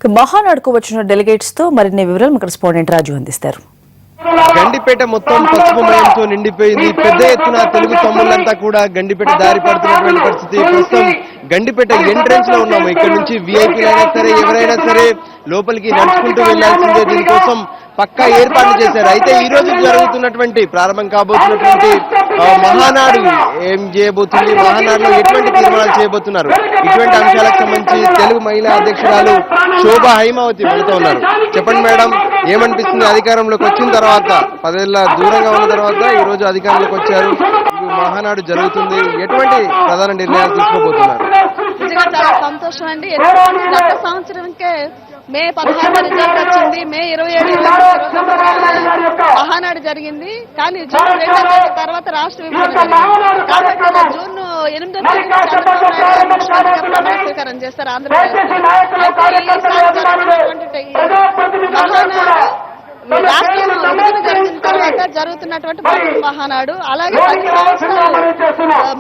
మహానాడుకు వచ్చిన డెలిగేట్స్ తో మరిన్ని వివరాలు కరెస్పాండెంట్ రాజు అందిస్తారు. గండిపేట మొత్తం పసుపుమయంతో నిండిపోయింది. పెద్ద ఎత్తున తెలుగు తమ్ముళ్ళంతా కూడా గండిపేట దారి పడుతున్నటువంటి పరిస్థితి. ప్రస్తుతం గండిపేట ఎంట్రెన్స్ లో ఉన్నాము. ఇక్కడ నుంచి విఐపీలైనా సరే ఎవరైనా సరే లోపలికి నడుచుకుంటూ వెళ్లాల్సిందే. దీనికోసం పక్కా ఏర్పాట్లు చేశారు. అయితే ఈ రోజు జరుగుతున్నటువంటి ప్రారంభం కాబోతున్నటువంటి మహానాడు ఏం చేయబోతుంది, మహానాడులో ఎటువంటి తీర్మానాలు చేయబోతున్నారు, ఇటువంటి అంశాలకు సంబంధించి తెలుగు మహిళా అధ్యక్షురాలు శోభా హైమావతి మనతో ఉన్నారు. చెప్పండి మేడం, ఏమనిపిస్తుంది అధికారంలోకి వచ్చిన తర్వాత, 10 ఏళ్ల దూరంగా ఉన్న తర్వాత ఈ రోజు అధికారంలోకి వచ్చారు, మహానాడు జరుగుతుంది, ఎటువంటి ప్రధాన నిర్ణయాలు తీసుకోబోతున్నారు? నిజంగా చాలా సంతోషం అండి. గత సంవత్సరంకే మే 16 రిజల్ట్ వచ్చింది. మే 27 మహానాడు జరిగింది. కానీ జూన్ 2 తర్వాత రాష్ట్ర విభజన జరిగింది. కాబట్టి జూన్ 8 ప్రమాణ స్వీకారం చేస్తారు ఆంధ్రప్రదేశ్. రాష్ట్రం విభజన జరిగిన తర్వాత జరుగుతున్నటువంటి మహానాడు, అలాగే 10 సంవత్సరాలు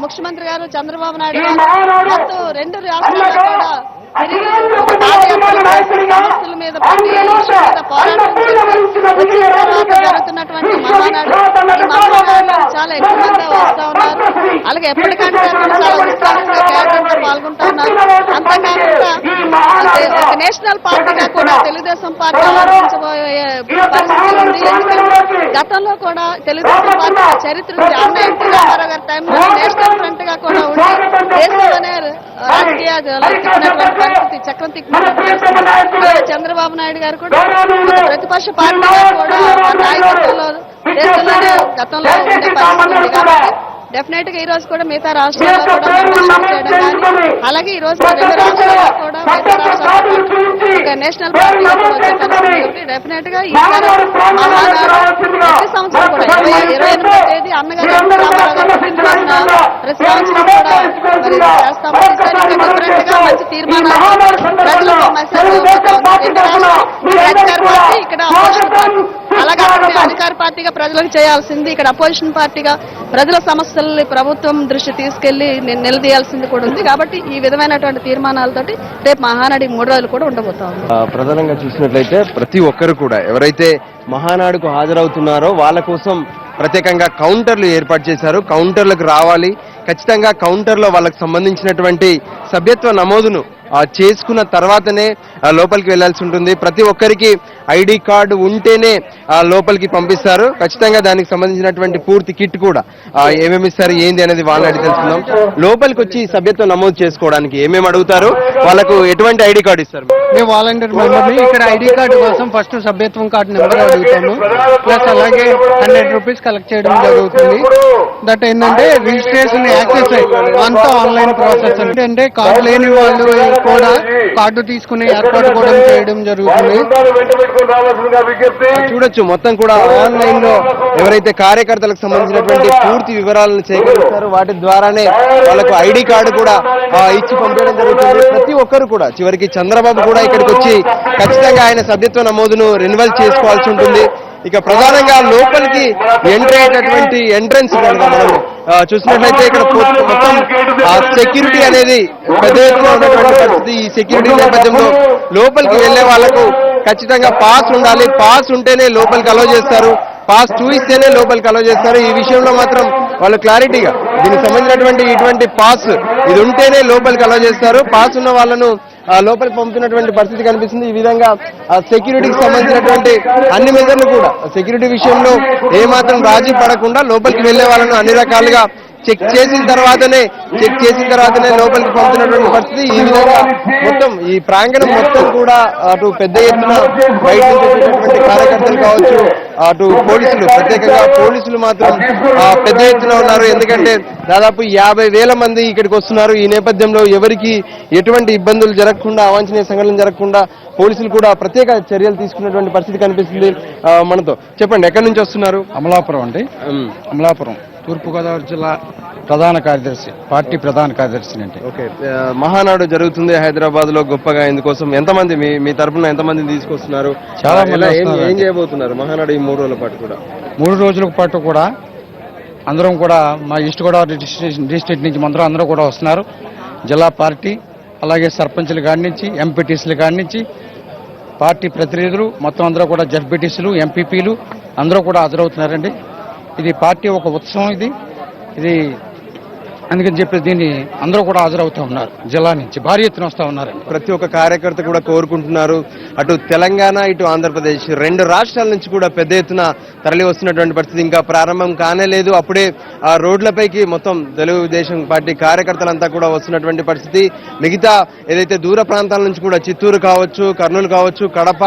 ముఖ్యమంత్రి గారు చంద్రబాబు నాయుడు గారు మొత్తం 2 రాష్ట్రాల్లో కూడా తిరిగి సమస్యల మీద పోరాటం వచ్చిన తర్వాత జరుగుతున్నటువంటి మహానాడు, ఈ మహానాడు చాలా ఎక్కువ మంది వస్తా ఉన్నారు. అలాగే ఎప్పటికంటే చాలా ఉత్సాహంగా కేంద్రంలో పాల్గొంటా ఉన్నారు. అంతేకాకుండా ఒక నేషనల్ పార్టీగా కూడా తెలుగుదేశం పార్టీ ఆలోచించబోయే పరిస్థితి ఉంది. ఎందుకంటే గతంలో కూడా తెలుగుదేశం పార్టీ చరిత్ర ఉంది. అన్న ఎన్టీ రామారావు గారి టైంలో నేషనల్ ఫ్రంట్ గా కూడా ఉండి దేశంలోనే రాజకీయ పరిస్థితి చక్రం తిక్కినటువంటి చంద్రబాబు నాయుడు గారు కూడా ప్రతిపక్ష పార్టీగా కూడా నాయకత్వంలో దేశంలోనే గతంలో ఉండే పరిస్థితి ఉంది. కాబట్టి డెఫినెట్ గా ఈ రోజు కూడా మిగతా రాష్ట్రాల్లో కూడా చేయడం కానీ, అలాగే ఈ రోజు 2 రాష్ట్రాల్లో కూడా మిగతా రాష్ట్రాల్లో నేషనల్ పార్టీగా కూడా వచ్చే పరిస్థితి ఉంది. డెఫినెట్ గా ఈ మహానాడు ప్రతి సంవత్సరం కూడా 28వ తేదీ అన్నగారు రామారావు గారు పుట్టినరోజున ప్రతి సంవత్సరం కూడా మరి చేస్తాము. డిఫరెంట్ గా మంచి తీర్మానాలు ప్రజలకు మెసేజ్ అధికార పార్టీ, ఇక్కడ అపోజిషన్ పార్టీ. అలాగే అధికార పార్టీగా ప్రజలకు చేయాల్సింది, ఇక్కడ అపోజిషన్ పార్టీగా ప్రజల సమస్యల్ని ప్రభుత్వం దృష్టి తీసుకెళ్లి నిలదీయాల్సింది కూడా ఉంది. కాబట్టి ఈ విధమైనటువంటి తీర్మానాలతోటి రేపు మహానాడు 3 రోజులు కూడా ఉండబోతా ఉంది. ప్రధానంగా చూసినట్లయితే ప్రతి ఒక్కరు కూడా ఎవరైతే మహానాడుకు హాజరవుతున్నారో వాళ్ళ కోసం ప్రత్యేకంగా కౌంటర్లు ఏర్పాటు చేశారు. కౌంటర్లకు రావాలి, ఖచ్చితంగా కౌంటర్లో వాళ్ళకు సంబంధించినటువంటి సభ్యత్వ నమోదును చేసుకున్న తర్వాతనే లోపలికి వెళ్లాల్సి ఉంటుంది. ప్రతి ఒక్కరికి ఐడి కార్డు ఉంటేనే లోపలికి పంపిస్తారు. ఖచ్చితంగా దానికి సంబంధించినటువంటి పూర్తి కిట్ కూడా ఏమేమి ఇస్తారు ఏంది అనేది వాళ్ళని అడిగి తెలుసుకుందాం. లోపలికి వచ్చి సభ్యత్వం నమోదు చేసుకోవడానికి ఏమేమి అడుగుతారు, వాళ్ళకు ఎటువంటి ఐడి కార్డు ఇస్తారు? మేము వాలంటీర్ మెంబర్ని. ఇక్కడ ఐడి కార్డు కోసం ఫస్ట్ సభ్యత్వం కార్డు నెంబర్ అడుగుతాము. ప్లస్ అలాగే 100 రూపీస్ కలెక్ట్ చేయడం జరుగుతుంది. దట్ ఏంటంటే రిజిస్ట్రేషన్ యాక్సెస్ అంతా ఆన్లైన్ ప్రాసెస్. అంటే కార్డు లేని వాళ్ళు కూడా కార్డు తీసుకునే ఏర్పాటు కూడా చేయడం జరుగుతుంది. చూడొచ్చు, మొత్తం కూడా ఆన్లైన్ లో ఎవరైతే కార్యకర్తలకు సంబంధించినటువంటి పూర్తి వివరాలను సేకరిస్తారో వాటి ద్వారానే వాళ్ళకు ఐడి కార్డు కూడా ఇచ్చి పంపించడం జరుగుతుంది. ప్రతి ఒక్కరు కూడా చివరికి చంద్రబాబు కూడా ఇక్కడికి వచ్చి ఖచ్చితంగా ఆయన సభ్యత్వ నమోదును రెన్యువల్ చేసుకోవాల్సి ఉంటుంది. ఇక ప్రధానంగా లోపలికి ఎంటర్ అయ్యేటటువంటి ఎంట్రన్స్ మనం చూసినట్లయితే ఇక్కడ మొత్తం సెక్యూరిటీ అనేది పెద్ద ఎత్తున ఉన్నటువంటి పరిస్థితి. ఈ సెక్యూరిటీ నేపథ్యంలో లోపలికి వెళ్లే వాళ్లకు ఖచ్చితంగా పాస్ ఉండాలి. పాస్ ఉంటేనే లోపలికి అలౌ చేస్తారు, పాస్ చూయిస్తేనే లోపలికి అలౌ చేస్తారు. ఈ విషయంలో మాత్రం వాళ్ళు క్లారిటీగా దీనికి సంబంధించినటువంటి ఇటువంటి పాస్ ఇది ఉంటేనే లోపలికి అలౌ చేస్తారు. పాస్ ఉన్న వాళ్ళను లోపలికి పంపుతున్నటువంటి పరిస్థితి కనిపిస్తుంది. ఈ విధంగా సెక్యూరిటీకి సంబంధించినటువంటి అన్ని మెజర్లు కూడా సెక్యూరిటీ విషయంలో ఏమాత్రం రాజీ పడకుండా లోపలికి వెళ్లే వాళ్ళను అన్ని రకాలుగా చెక్ చేసిన తర్వాతనే లోపలికి పంపుతున్నటువంటి పరిస్థితి. ఈ విధంగా మొత్తం ఈ ప్రాంగణం మొత్తం కూడా అటు పెద్ద ఎత్తున బయట నుంచి వచ్చేటటువంటి కార్యకర్తలు కావచ్చు, అటు పోలీసులు, ప్రత్యేకంగా పోలీసులు మాత్రం పెద్ద ఎత్తున ఉన్నారు. ఎందుకంటే దాదాపు 50,000 మంది ఇక్కడికి వస్తున్నారు. ఈ నేపథ్యంలో ఎవరికి ఎటువంటి ఇబ్బందులు జరగకుండా, అవాంఛనీయ సంఘటనలు జరగకుండా పోలీసులు కూడా ప్రత్యేక చర్యలు తీసుకున్నటువంటి పరిస్థితి కనిపిస్తుంది. మనతో చెప్పండి, ఎక్కడి నుంచి వస్తున్నారు? అమలాపురం అండి. అమలాపురం తూర్పుగోదావరి జిల్లా ప్రధాన కార్యదర్శి, పార్టీ ప్రధాన కార్యదర్శి అంటే. ఓకే, మహానాడు జరుగుతుంది హైదరాబాద్ లో గొప్పగా. ఇందుకోసం ఎంతమంది మీ తరఫున ఎంతమందిని తీసుకొస్తున్నారు? చాలా మంది. ఏం చేయబోతున్నారు మహానాడు ఈ 3 రోజుల పాటు కూడా? 3 రోజుల పాటు కూడా అందరం కూడా మా ఈస్ట్ గోదావరి డిస్ట్రిక్ట్ నుంచి అందరూ కూడా వస్తున్నారు. జిల్లా పార్టీ, అలాగే సర్పంచుల కాడి నుంచి, ఎంపీటీసీల కాడి నుంచి పార్టీ ప్రతినిధులు మొత్తం అందరూ కూడా జడ్పీటీసీలు ఎంపీపీలు అందరూ కూడా హాజరవుతున్నారండి. ఇది పార్టీ ఒక ఉత్సవం. ఇది అందుకని చెప్పి దీన్ని అందరూ కూడా హాజరవుతూ ఉన్నారు. జిల్లా నుంచి భారీ ఎత్తున వస్తూ ఉన్నారు. ప్రతి ఒక్క కార్యకర్త కూడా కోరుకుంటున్నారు. అటు తెలంగాణ ఇటు ఆంధ్రప్రదేశ్ 2 రాష్ట్రాల నుంచి కూడా పెద్ద ఎత్తున తరలి వస్తున్నటువంటి పరిస్థితి ఇంకా ప్రారంభం కానే లేదు. అప్పుడే ఆ రోడ్లపైకి మొత్తం తెలుగుదేశం పార్టీ కార్యకర్తలంతా కూడా వస్తున్నటువంటి పరిస్థితి. మిగతా ఏదైతే దూర ప్రాంతాల నుంచి కూడా చిత్తూరు కావచ్చు, కర్నూలు కావచ్చు, కడప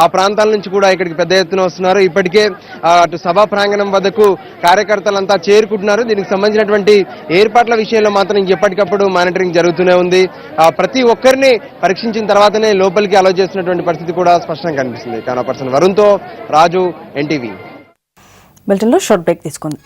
ఆ ప్రాంతాల నుంచి కూడా ఇక్కడికి పెద్ద ఎత్తున వస్తున్నారు. ఇప్పటికే అటు సభా ప్రాంగణం వద్దకు కార్యకర్తలంతా చేరుకుంటున్నారు. దీనికి సంబంధించినటువంటి ఏర్పాట్ల విషయంలో మాత్రం ఎప్పటికప్పుడు మానిటరింగ్ జరుగుతూనే ఉంది. ప్రతి ఒక్కరిని పరీక్షించిన తర్వాతనే లోపలికి అలౌ చేస్తున్నటువంటి పరిస్థితి కూడా స్పష్టంగా కనిపిస్తుంది. కెమెరా పర్సన్ వరుణ్తో రాజు, ఎన్టీవీ. బులెటిన్లో షార్ట్ బ్రేక్ తీసుకుందాం.